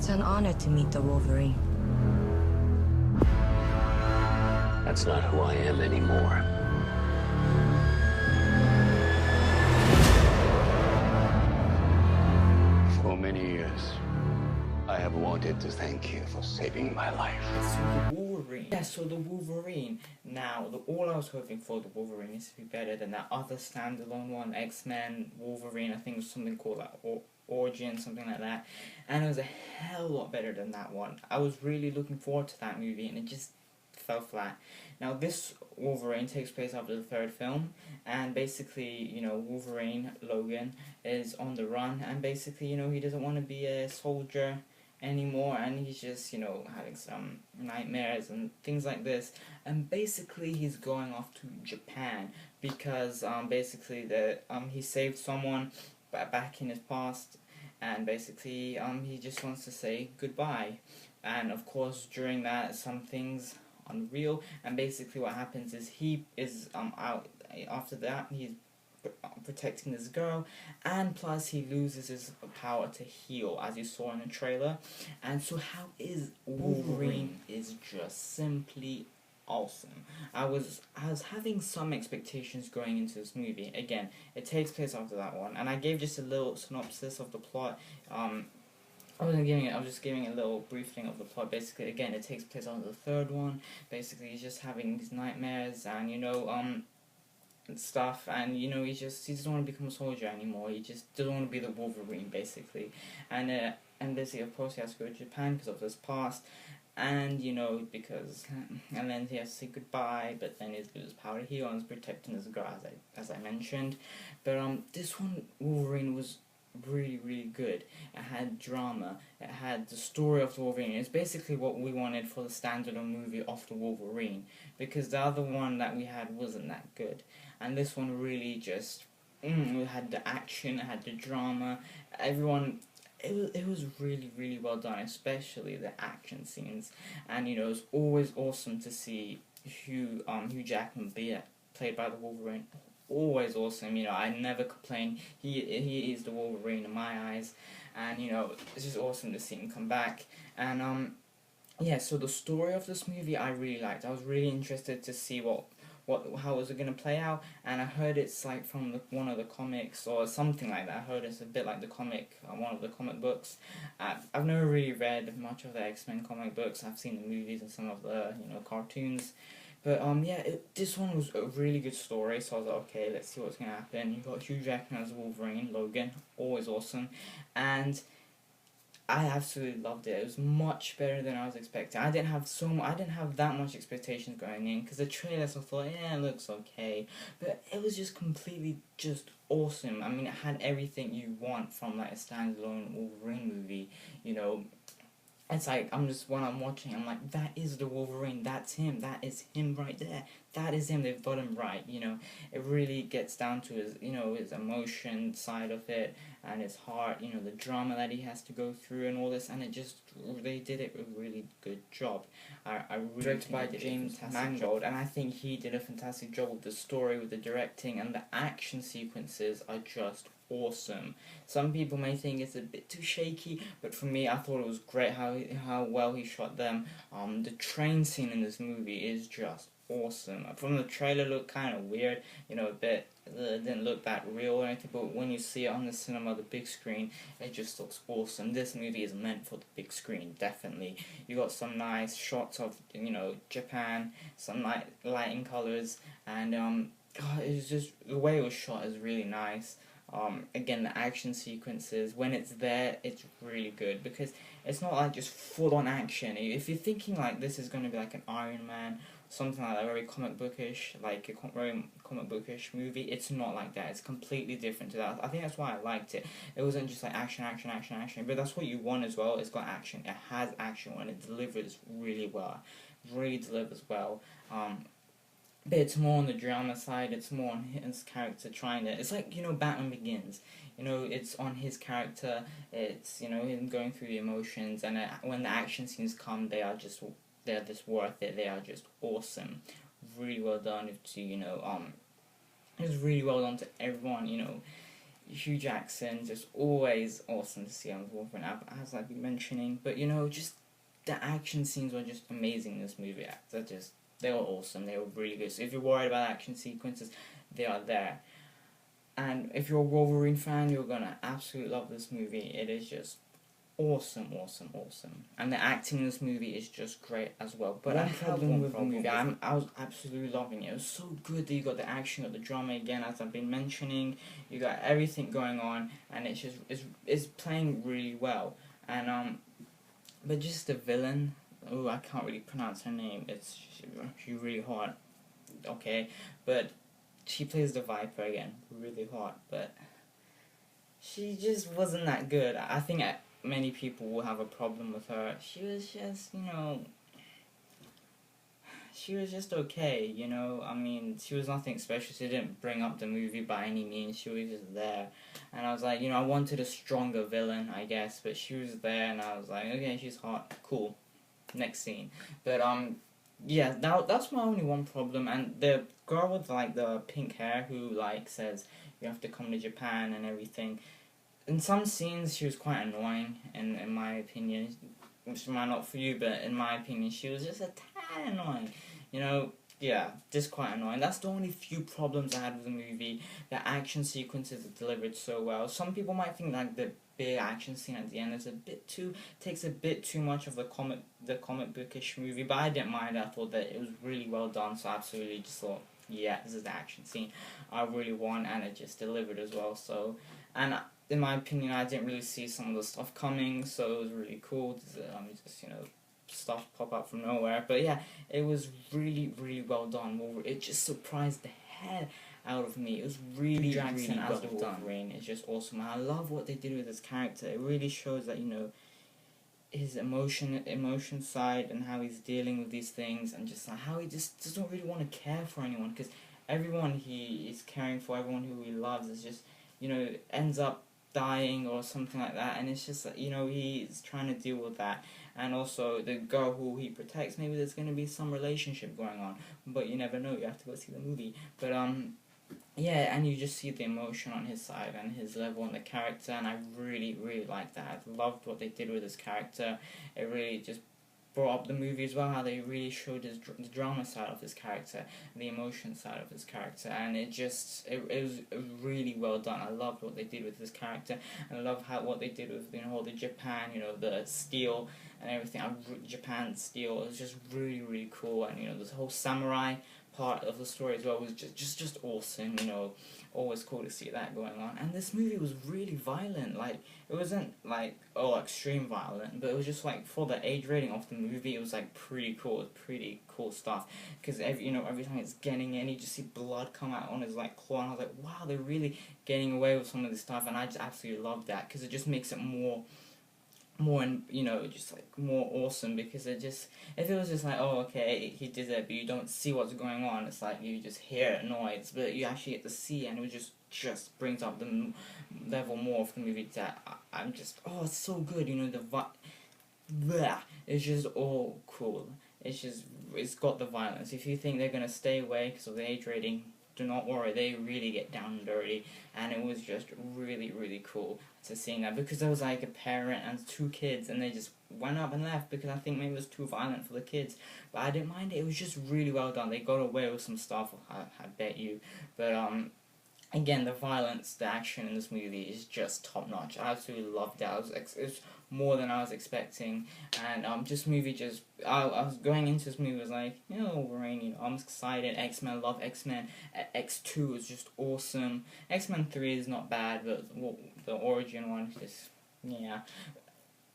It's an honor to meet the Wolverine. That's not who I am anymore. For many years, I have wanted to thank you for saving my life. So the Wolverine. Yeah, so the Wolverine. Now, all I was hoping for the Wolverine is to be better than that other standalone one, X-Men Wolverine. I think it was something called like Origin, something like that. And it was a hell lot better than that one. I was really looking forward to that movie, and it just fell flat. Now, this Wolverine takes place after the third film, and basically, you know, Wolverine, Logan, is on the run, and basically, you know, he doesn't want to be a soldier anymore, and he's just, you know, having some nightmares and things like this, and basically he's going off to Japan because basically he saved someone back in his past, and basically he just wants to say goodbye. And of course during that some things unreal, and basically what happens is he is out after that. He's protecting this girl, and plus he loses his power to heal, as you saw in the trailer. And so how is Wolverine is just simply awesome. I was having some expectations going into this movie. Again, it takes place after that one, and I gave just a little synopsis of the plot. I was just giving a little briefing of the plot. Basically, again, it takes place on the third one. Basically, he's just having these nightmares, and you know, and stuff, and you know, he doesn't want to become a soldier anymore. He just doesn't want to be the Wolverine, basically. And basically, of course, he has to go to Japan because of his past, and you know, and then he has to say goodbye. But then he loses power to heal and is protecting his girl, as I mentioned. But this one, Wolverine, was really, really good. It had drama, it had the story of the Wolverine. It's basically what we wanted for the standalone movie of the Wolverine, because the other one that we had wasn't that good, and this one really just it had the action, it had the drama, it was really, really well done, especially the action scenes. And you know, it's always awesome to see Hugh Jackman played by the Wolverine. Always awesome, you know, I never complain. He is the Wolverine in my eyes, and you know, it's just awesome to see him come back. And yeah, so the story of this movie I really liked. I was really interested to see how was it gonna play out, and I heard it's like from one of the comics or something like that. I heard it's a bit like the comic, one of the comic books. I've never really read much of the X-Men comic books. I've seen the movies and some of the, you know, cartoons. But yeah, this one was a really good story, so I was like, okay, let's see what's gonna happen. You got Hugh Jackman as Wolverine, Logan, always awesome, and I absolutely loved it. It was much better than I was expecting. I didn't have that much expectations going in, because the trailers I thought, yeah, it looks okay, but it was just completely just awesome. I mean, it had everything you want from like a standalone Wolverine movie, you know. It's like, when I'm watching, I'm like, that is the Wolverine, that's him, that is him right there, that is him, they've got him right, you know. It really gets down to his, you know, his emotion side of it, and his heart, you know, the drama that he has to go through and all this, and they did it a really good job. I really directed by James Mangold, and I think he did a fantastic job with the story, with the directing, and the action sequences are just awesome. Some people may think it's a bit too shaky, but for me, I thought it was great how well he shot them. The train scene in this movie is just awesome. From the trailer, it looked kind of weird, you know, a bit. It didn't look that real or anything, but when you see it on the cinema, the big screen, it just looks awesome. This movie is meant for the big screen, definitely. You got some nice shots of, you know, Japan, some lighting colors, and it's just the way it was shot is really nice. Again, the action sequences, when it's there, it's really good, because it's not like just full-on action. If you're thinking like this is going to be like an Iron Man, something like that, very comic bookish, like a very comic bookish movie, it's not like that. It's completely different to that. I think that's why I liked it. It wasn't just like action, but that's what you want as well. It's got action. It has action when it delivers really well. It really delivers well. But it's more on the drama side, it's more on his character trying to... It's like, you know, Batman Begins. You know, it's on his character, it's, you know, him going through the emotions, and when the action scenes come, they're just worth it. They are just awesome. Really well done to, you know, it was really well done to everyone, you know. Hugh Jackson, just always awesome to see him as Wolverine, as I've been mentioning. But you know, just the action scenes were just amazing in this movie. They were awesome. They were really good. So if you're worried about action sequences, they are there. And if you're a Wolverine fan, you're gonna absolutely love this movie. It is just awesome, awesome, awesome. And the acting in this movie is just great as well. But I have one with the movie. I was absolutely loving it. It was so good that you got the action, you got the drama again, as I've been mentioning. You got everything going on, and it's playing really well. And but just the villain. Oh, I can't really pronounce her name. She's really hard. Okay, but she plays the Viper again, really hot, but she just wasn't that good. I think many people will have a problem with her. She was just, she was just okay, I mean, she was nothing special. She didn't bring up the movie by any means. She was just there. And I was like, I wanted a stronger villain, I guess, but she was there, and I was like, okay, she's hot, cool. Next scene. But, yeah, that's my only one problem. And the girl with, like, the pink hair who, like, says you have to come to Japan and everything, in some scenes she was quite annoying, in my opinion. Which might not for you, but in my opinion she was just a tad annoying. Yeah, just quite annoying. That's the only few problems I had with the movie. The action sequences are delivered so well. Some people might think, like, the big action scene at the end is takes a bit too much of the comic bookish movie, but I didn't mind. I thought that it was really well done, so I absolutely just thought, yeah, this is the action scene I really want, and it just delivered as well. So, and in my opinion, I didn't really see some of the stuff coming, so it was really cool. Stuff pop up from nowhere. But yeah, it was really, really well done. It just surprised the hell out of me. It was really, really well done. Wolverine is just awesome. And I love what they did with his character. It really shows that, his emotion side, and how he's dealing with these things, and just like how he just doesn't really want to care for anyone, because everyone he is caring for, everyone who he loves, is just, ends up dying or something like that, and it's just, he's trying to deal with that. And also the girl who he protects, maybe there's going to be some relationship going on, but you never know. You have to go see the movie. But yeah, and you just see the emotion on his side and his level and the character, and I really, really liked that. I loved what they did with his character. It really just brought up the movie as well, how they really showed the drama side of his character, the emotion side of his character, and it was really well done. I loved what they did with his character, and I love what they did with all the Japan, the steel and everything. Japan steel, it was just really, really cool, and this whole samurai part of the story as well was just awesome. Always cool to see that going on. And this movie was really violent. Like, it wasn't like extreme violent, but it was just like, for the age rating of the movie, it was like pretty cool stuff. Because every time it's getting in, you just see blood come out on his like claw, and I was like, wow, they're really getting away with some of this stuff, and I just absolutely love that, because it just makes it more and just like more awesome. Because if it was just like, oh, okay, he did it, but you don't see what's going on, it's like you just hear noise, but you actually get to see, and it just brings up the level more of the movie that I'm just, oh, it's so good. It's just all cool. It's got the violence. If you think they're gonna stay away because of the age rating, do not worry, they really get down and dirty, and it was just really, really cool to seeing that, because there was like a parent and two kids, and they just went up and left because I think maybe it was too violent for the kids, but I didn't mind it. It was just really well done. They got away with some stuff, I bet you, but again, the violence, the action in this movie is just top notch. I absolutely loved it. It was more than I was expecting, and I was going into this movie was like, Wolverine, I'm excited. X-Men, love X-Men. X2 is just awesome. X-Men 3 is not bad, but the origin one is just, yeah.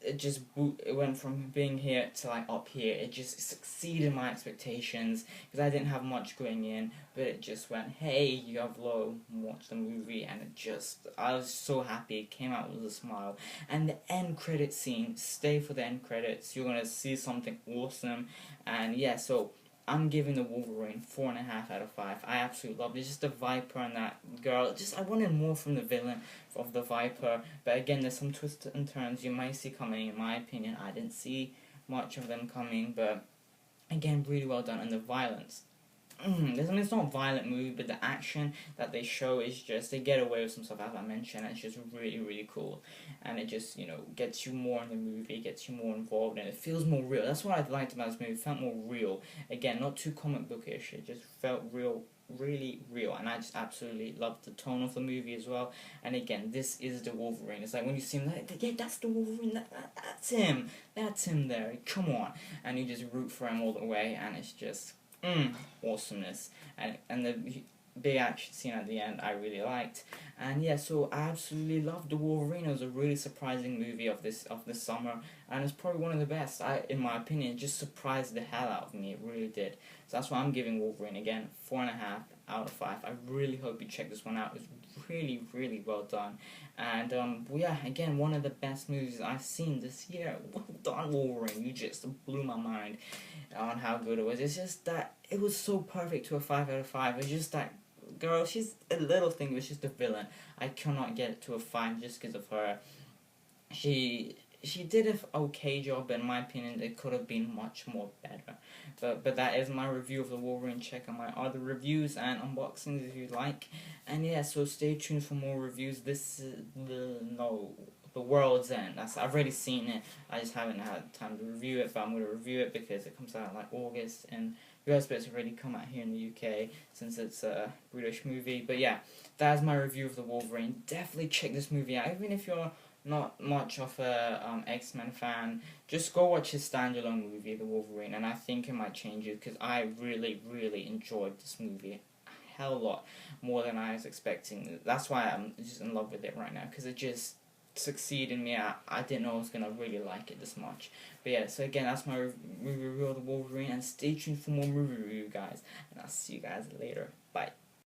It went from being here to like up here. It just succeeded my expectations, because I didn't have much going in, but it just went, hey, you have low, watch the movie, and I was so happy. It came out with a smile. And the end credit scene, stay for the end credits, you're gonna see something awesome. And yeah, so I'm giving the Wolverine 4.5 out of 5. I absolutely loved it. Just the Viper and that girl. I wanted more from the villain of the Viper. But again, there's some twists and turns you might see coming. In my opinion, I didn't see much of them coming. But again, really well done. And the violence it's not a violent movie, but the action that they show is just, they get away with some stuff, as I mentioned, and it's just really, really cool. And it just, gets you more in the movie, gets you more involved, and it feels more real. That's what I liked about this movie. It felt more real. Again, not too comic bookish. It just felt real, really real, and I just absolutely loved the tone of the movie as well. And again, this is the Wolverine. It's like when you see him, like, yeah, that's the Wolverine. That's him there. Come on, and you just root for him all the way, and it's just awesomeness. And the big action scene at the end I really liked. And yeah, so I absolutely loved the Wolverine. It was a really surprising movie of this summer, and it's probably one of the best. In my opinion, it just surprised the hell out of me. It really did. So that's why I'm giving Wolverine, again, 4.5 out of 5. I really hope you check this one out. It's really, really well done. And yeah, again, one of the best movies I've seen this year. Well done, Wolverine. You just blew my mind on how good it was. It's just that it was so perfect to a 5 out of 5. It's just that girl, she's a little thing, but she's the villain. I cannot get it to a 5 just because of her. She did an okay job, but in my opinion, it could have been much more better. But that is my review of the Wolverine. Check out my other reviews and unboxings if you like. And yeah, so stay tuned for more reviews. This is The World's End. I've already seen it. I just haven't had time to review it, but I'm going to review it because it comes out like August, and US, but it's already come out here in the UK since it's a British movie. But yeah, that's my review of the Wolverine. Definitely check this movie out, even if you're not much of a X-Men fan. Just go watch his standalone movie, The Wolverine, and I think it might change you, because I really, really enjoyed this movie a hell lot more than I was expecting. That's why I'm just in love with it right now, because it just succeeded in me. I didn't know I was gonna really like it this much. But yeah, so again, that's my movie review of the Wolverine, and stay tuned for more movie review, guys, and I'll see you guys later. Bye.